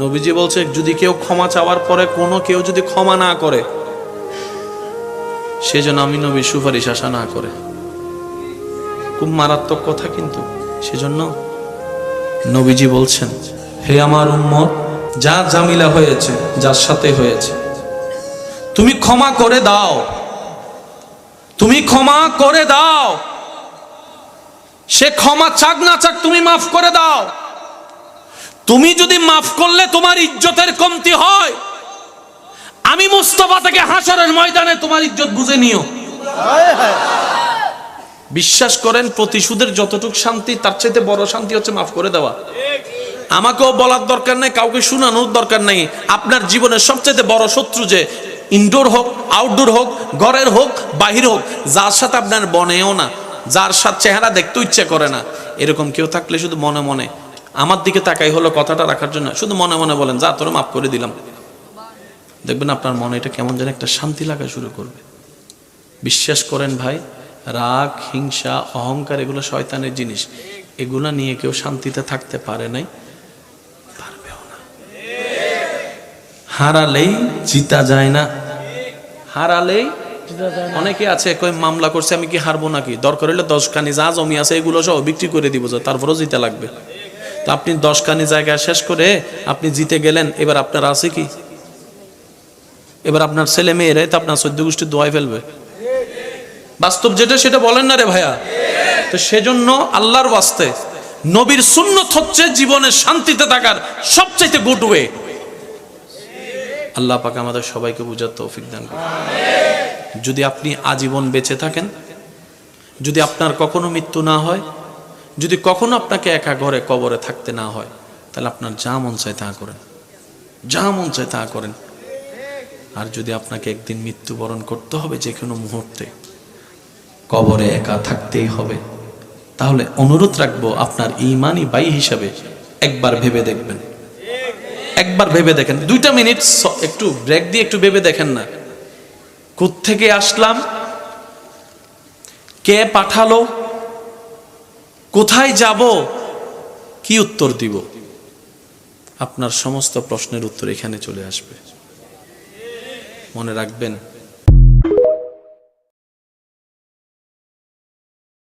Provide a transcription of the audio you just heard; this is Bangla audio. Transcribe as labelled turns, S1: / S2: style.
S1: নবীজি বলছে যদি কেউ ক্ষমা চাওয়ার পরে কোনো কেউ যদি ক্ষমা না করে, সেজন্য আমি নবীর সুপারিশ আশা না করে। খুব মারাত্মক কথা কিন্তু। সেজন্য নবীজি বলছেন, হে আমার উম্মত, যা জামিলা হয়েছে, যার সাথে হয়েছে, তুমি ক্ষমা করে দাও, তুমি ক্ষমা করে দাও। সে ক্ষমা চাক না চাক তুমি মাফ করে দাও। তুমি যদি মাফ করলে তোমার ইজ্জতের কমতি হয়, আমি মুস্তাফা থেকে হাসরের ময়দানে তোমার ইজ্জত বুঝে নিও। বিশ্বাস করেন, প্রতিশোধের যতটুকু শান্তি, তার চাইতে বড় শান্তি হচ্ছে মাফ করে দেওয়া। আমাকেও বলার দরকার নাই, কাউকে শোনানোর দরকার নাই। আপনার জীবনের সবচেয়ে বড় শত্রু যে ইনডোর হোক, আউটডোর হোক, ঘরের হোক, বাহির হোক, যার সাথে আপনার বনেও না, যার সাথে চেহারা দেখতে ইচ্ছে করে না, এরকম কেউ থাকলে শুধু মনে মনে আমার দিকে তাকাই হলো কথাটা রাখার জন্য, শুধু মনে মনে বলেন, যা তোরে মাফ করে দিলাম। দেখবেন আপনার মনে এটা কেমন যেন একটা শান্তি লাগা শুরু করবে। বিশ্বাস করেন ভাই, রাগ, হিংসা, অহংকার এগুলো শয়তানের জিনিস। এগুলা নিয়ে কেউ শান্তিতে থাকতে পারে নাই, পারবেও না। হারালেই জিতা যায় না, হারালেই অনেকে আছে কই মামলা করছে, আমি কি হারবো নাকি? দরকার হলে 10 খানি যা জমি আছে এগুলো সব বিক্রি করে দিব, তারপরও জিতে লাগবে। তো আপনি 10 খানি জায়গা শেষ করে আপনি জিতে গেলেন, এবার আপনার আছে কি? এবার আপনার ছেলে মেয়েরাই তো আপনার 14 গোষ্ঠী দোয়াই ফেলবে। বাস্তব যেটা সেটা বলেন না রে ভাইয়া। তো সেজন্য আল্লাহর ওয়াস্তে নবীর সুন্নত হচ্ছে জীবনে শান্তিতে থাকার সবচেয়ে গুড ওয়ে। আল্লাহ পাক আমাদের সবাইকে বুঝার তৌফিক দান করুন। যদি আপনি আজীবন বেঁচে থাকেন, যদি আপনার কখনো মৃত্যু না হয়, যদি কখনো আপনাকে একা ঘরে কবরে থাকতে না হয়, তাহলে আপনার যা মন চায় তা করেন, যা মন চায় তা করেন। আর যদি আপনাকে একদিন মৃত্যুবরণ করতে হবে, যে কোনো মুহূর্তে কবরে একা থাকতেই হবে, তাহলে অনুরোধ রাখবো আপনার ঈমানি ভাই হিসাবে একবার ভেবে দেখবেন, একবার ভেবে দেখেন। 2টা মিনিট একটু ব্রেক দিয়ে একটু ভেবে দেখেন না, কোত্থেকে আসলাম, কে পাঠালো, কোথায় যাব, কি উত্তর দিব? আপনার সমস্ত প্রশ্নের উত্তর এখানে চলে আসবে। মনে রাখবেন,